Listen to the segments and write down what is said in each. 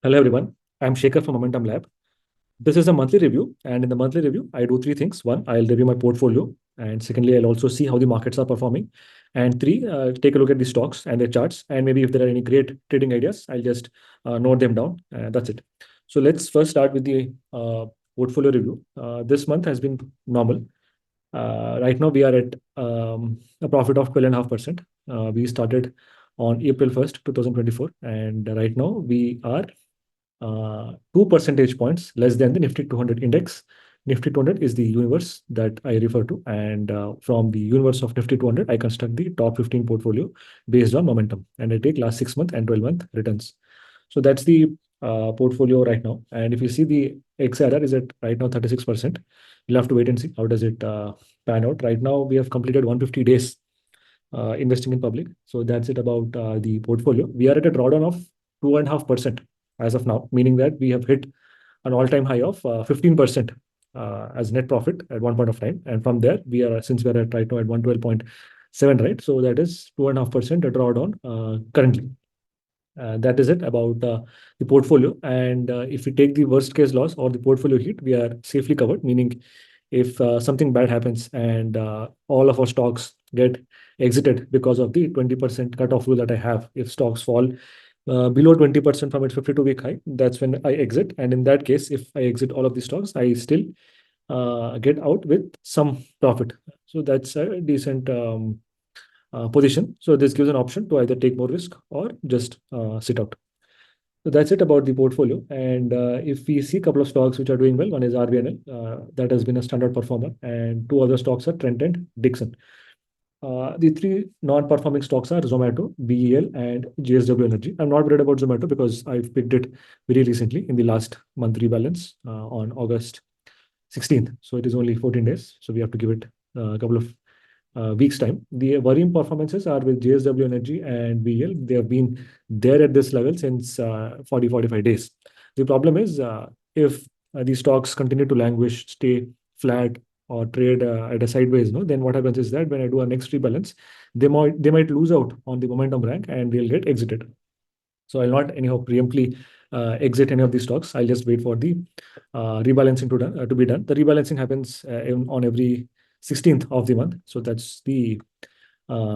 Hello everyone, I'm Shekhar from Momentum Lab. This is a monthly review, and in the monthly review, I do three things. One, I'll review my portfolio, and secondly, I'll also see how the markets are performing. And three, take a look at the stocks and their charts, and maybe if there are any great trading ideas, I'll just note them down. That's it. So let's first start with the portfolio review. This month has been normal. Right now, we are at a profit of 12.5%. We started on April 1st, 2024, and right now we are 2 percentage points less than the Nifty 200 index. Nifty 200 is the universe that I refer to, and from the universe of Nifty 200, I construct the top 15 portfolio based on momentum, and I take last 6 month and 12-month returns. So that's the portfolio right now. And if you see the XRR is at right now 36%. We'll have to wait and see how does it pan out. Right now, we have completed 150 days investing in public. So that's it about the portfolio. We are at a drawdown of 2.5% as of now, meaning that we have hit an all-time high of 15% as net profit at one point of time. And from there, since we are at right now at 112.7, right? So that is 2.5% a drawdown currently. That is it about the portfolio. And if we take the worst case loss or the portfolio hit, we are safely covered, meaning if something bad happens and all of our stocks get exited because of the 20% cutoff rule that I have, if stocks fall below 20% from its 52-week high, that's when I exit. And in that case, if I exit all of the stocks, I still get out with some profit. So that's a decent position. So this gives an option to either take more risk or just sit out. So that's it about the portfolio. And if we see a couple of stocks which are doing well, one is RVNL, that has been a standout performer, and two other stocks are Trent and Dixon. The three non-performing stocks are Zomato, BEL, and JSW Energy. I'm not worried about Zomato because I've picked it very recently in the last month rebalance on August 16th. So it is only 14 days. So we have to give it a couple of weeks' time. The worrying performances are with JSW Energy and BEL. They have been there at this level since 45 days. The problem is if these stocks continue to languish, stay flat, or trade at a sideways, no, then what happens is that when I do a next rebalance, they might lose out on the momentum rank and they'll get exited. So I'll not anyhow preemptly exit any of these stocks. I'll just wait for the rebalancing to be done. The rebalancing happens on every 16th of the month. So that's the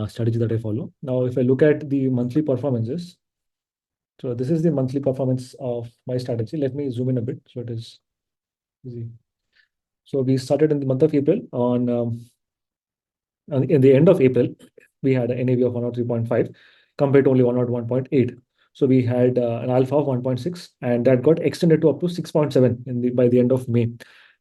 strategy that I follow. Now, if I look at the monthly performances, so this is the monthly performance of my strategy. Let me zoom in a bit so it is easy. So we started in the month of April in the end of April, we had an NAV of 103.5 compared to only 101.8. So we had an alpha of 1.6, and that got extended to up to 6.7 by the end of May.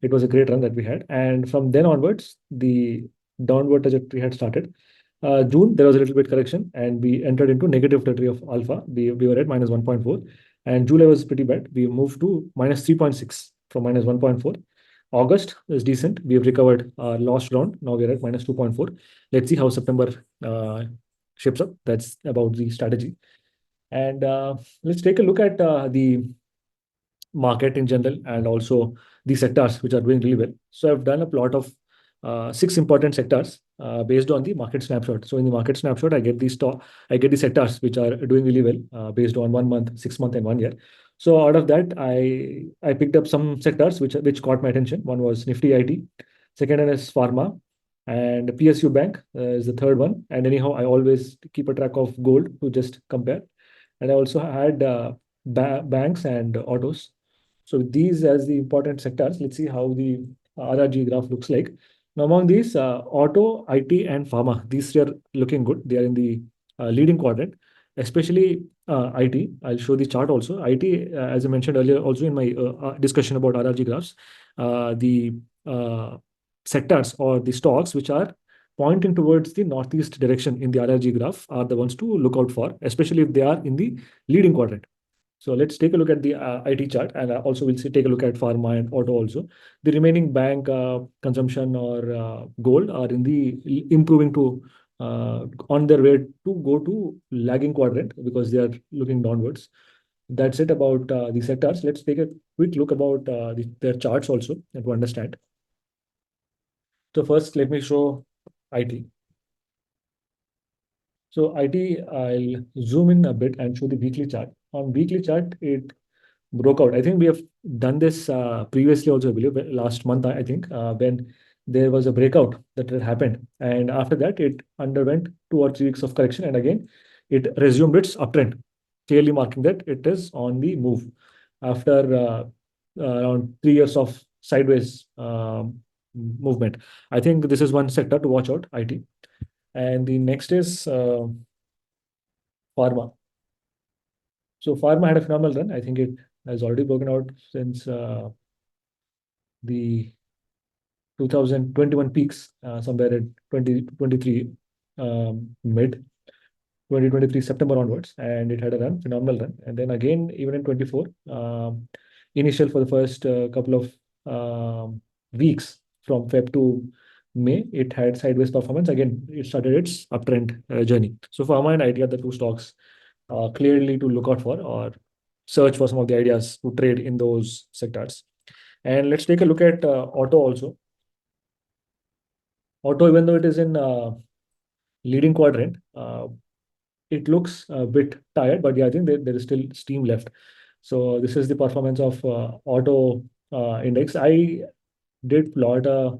It was a great run that we had. And from then onwards, the downward trajectory had started. June, there was a little bit correction, and we entered into negative territory of alpha. We were at minus 1.4. And July was pretty bad. We moved to minus 3.6 from minus 1.4. August is decent. We have recovered our lost ground. Now we're at minus 2.4. Let's see how September shapes up. That's about the strategy. And let's take a look at the market in general and also the sectors which are doing really well. So I've done a plot of 6 important sectors based on the market snapshot. So in the market snapshot, I get the sectors which are doing really well based on 1 month, 6 month, and 1 year. So out of that, I picked up some sectors which caught my attention. One was Nifty IT, second one is Pharma, and PSU Bank is the third one. And anyhow, I always keep a track of gold to just compare. And I also had banks and autos. So these as the important sectors. Let's see how the RRG graph looks like. Now among these, auto, IT, and pharma, these three are looking good. They are in the leading quadrant, especially IT. I'll show the chart also. IT, as I mentioned earlier, also in my discussion about RRG graphs, the sectors or the stocks which are pointing towards the northeast direction in the RRG graph are the ones to look out for, especially if they are in the leading quadrant. So let's take a look at the IT chart, and also we'll take a look at pharma and auto also. The remaining bank, consumption, or gold are in the improving to on their way to go to lagging quadrant because they are looking downwards. That's it about the sectors. Let's take a quick look about their charts also to understand. So first, let me show IT. So IT, I'll zoom in a bit and show the weekly chart. On weekly chart, it broke out. I think we have done this previously also, I believe, last month, I think, when there was a breakout that had happened. And after that, it underwent 2 or 3 weeks of correction. And again, it resumed its uptrend, clearly marking that it is on the move after around 3 years of sideways movement. I think this is one sector to watch out, IT. And the next is pharma. So pharma had a phenomenal run. I think it has already broken out since the 2021 peaks, somewhere at 2023 mid 2023 September onwards, and it had a run, phenomenal run. And then again, even in 24, initial for the first couple of weeks from Feb to May, it had sideways performance. Again, it started its uptrend journey. So pharma and IT are the two stocks clearly to look out for, or search for some of the ideas to trade in those sectors. And let's take a look at auto also. Auto, even though it is in leading quadrant, it looks a bit tired, but yeah, I think there is still steam left. So this is the performance of auto index. I did plot a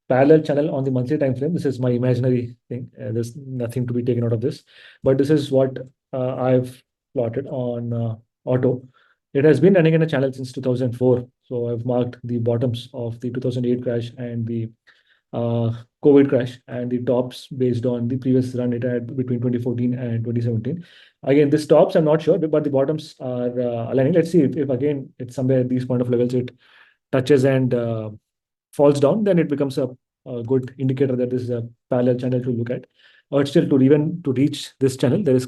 parallel channel on the monthly time frame. This is my imaginary thing. There's nothing to be taken out of this, but this is what I've plotted on auto. It has been running in a channel since 2004. So I've marked the bottoms of the 2008 crash and the uh, COVID crash, and the tops based on the previous run it had between 2014 and 2017. Again, this tops, I'm not sure, but the bottoms are aligning. Let's see if again it's somewhere at these point of levels it touches and falls down, then it becomes a good indicator that this is a parallel channel to look at. Or still, to even to reach this channel, there is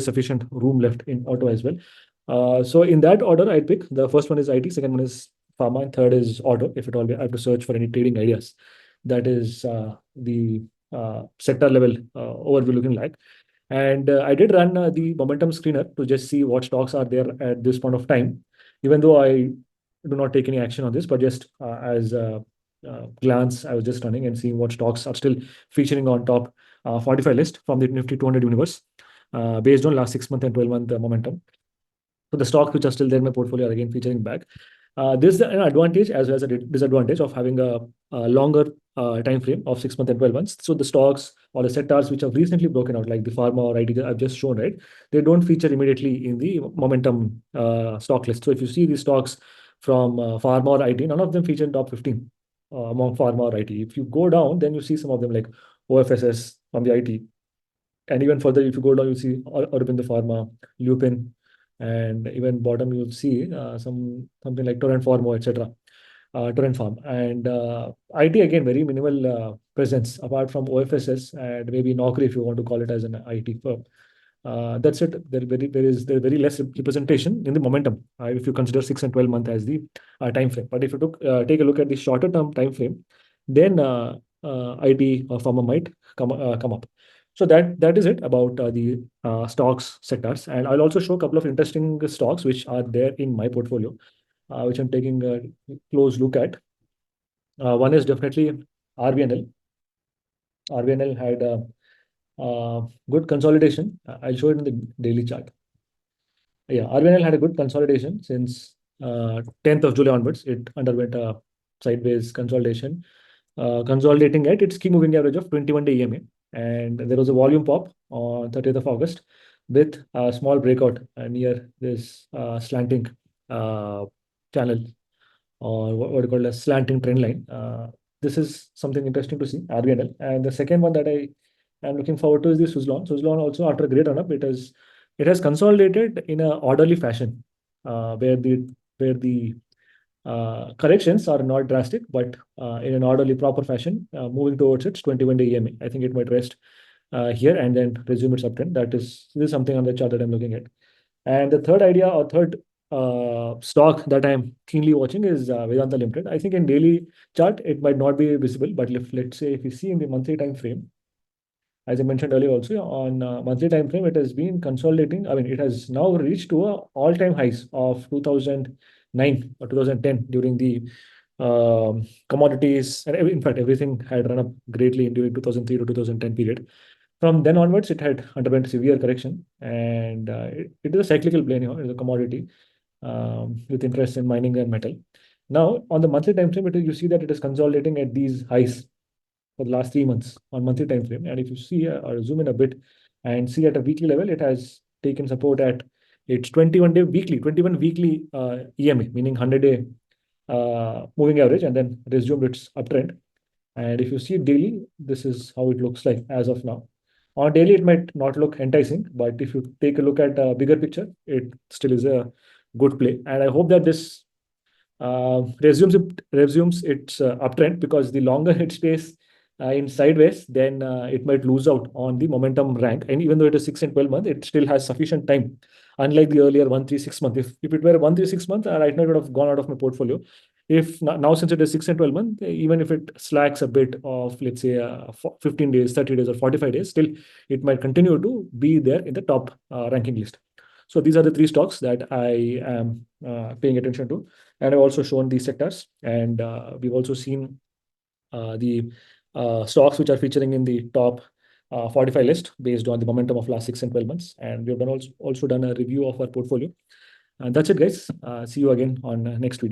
sufficient room left in auto as well. So in that order, I'd pick the first one is IT, second one is pharma, and third is auto. If at all I have to search for any trading ideas, that is the sector level overview looking like. And I did run the momentum screener to just see what stocks are there at this point of time, even though I do not take any action on this, but just as a glance, I was just running and seeing what stocks are still featuring on top 45 list from the Nifty 200 universe based on last 6 month and 12-month momentum. So the stocks which are still there in my portfolio are again featuring back. This is an advantage as well as a disadvantage of having a longer time frame of 6 months and 12 months. So the stocks or the sectors which have recently broken out, like the pharma or IT that I've just shown, right, they don't feature immediately in the momentum stock list. So if you see the stocks from pharma or IT, none of them feature in top 15 among pharma or IT. If you go down, then you see some of them like OFSS from the IT. And even further, if you go down, you see Aurobindo Pharma, Lupin, and even bottom you'll see something like Torrent Pharma, etc. Torrent Farm and IT again very minimal presence apart from OFSS and maybe Naukri if you want to call it as an IT firm. That's it. There very less representation in the momentum if you consider 6 and 12 month as the time frame. But if you take a look at the shorter term time frame, then IT or pharma might come up. So that is it about the stocks sectors, and I'll also show a couple of interesting stocks which are there in my portfolio, which I'm taking a close look at. One is definitely RVNL. RVNL had a good consolidation. I'll show it in the daily chart. Yeah, RVNL had a good consolidation since 10th of July onwards. It underwent a sideways consolidation, consolidating at its key moving average of 21-day EMA. And there was a volume pop on 30th of August with a small breakout near this slanting channel, or what do you call a slanting trend line. This is something interesting to see, RVNL. And the second one that I am looking forward to is the Suzlon. Suzlon also, after a great run-up, it has consolidated in an orderly fashion, where the corrections are not drastic, but in an orderly, proper fashion, moving towards its 21-day EMA. I think it might rest here and then resume its uptrend. This is something on the chart that I'm looking at. And the third idea or third stock that I'm keenly watching is Vedanta Limited. I think in daily chart it might not be visible, but if let's say if you see in the monthly time frame, as I mentioned earlier, also on monthly time frame, it has been consolidating. I mean, it has now reached to a all-time highs of 2009 or 2010 during the commodities, and in fact, everything had run up greatly during 2003 to 2010 period. From then onwards, it had underwent severe correction, and it is a cyclical play, it's a commodity. with interest in mining and metal. Now, on the monthly time frame, you see that it is consolidating at these highs for the last 3 months on monthly time frame. And if you see or zoom in a bit and see at a weekly level, it has taken support at its 21 weekly EMA, meaning 100-day moving average, and then resumed its uptrend. And if you see daily, this is how it looks like as of now. On daily, it might not look enticing, but if you take a look at a bigger picture, it still is a good play. And I hope that this resumes its uptrend, because the longer it stays in sideways, then it might lose out on the momentum rank. And even though it is 6 and 12 months, it still has sufficient time. Unlike the earlier 1, 3, 6 months, if it were 1, 3, 6 months, right now it would have gone out of my portfolio. If now, since it is 6 and 12 months, even if it slacks a bit of, let's say, 15 days, 30 days, or 45 days, still it might continue to be there in the top ranking list. So these are the three stocks that I am paying attention to. And I've also shown these sectors, and we've also seen the stocks which are featuring in the top 45 list based on the momentum of last 6 and 12 months. And we've also done a review of our portfolio. And that's it, guys. See you again on next video.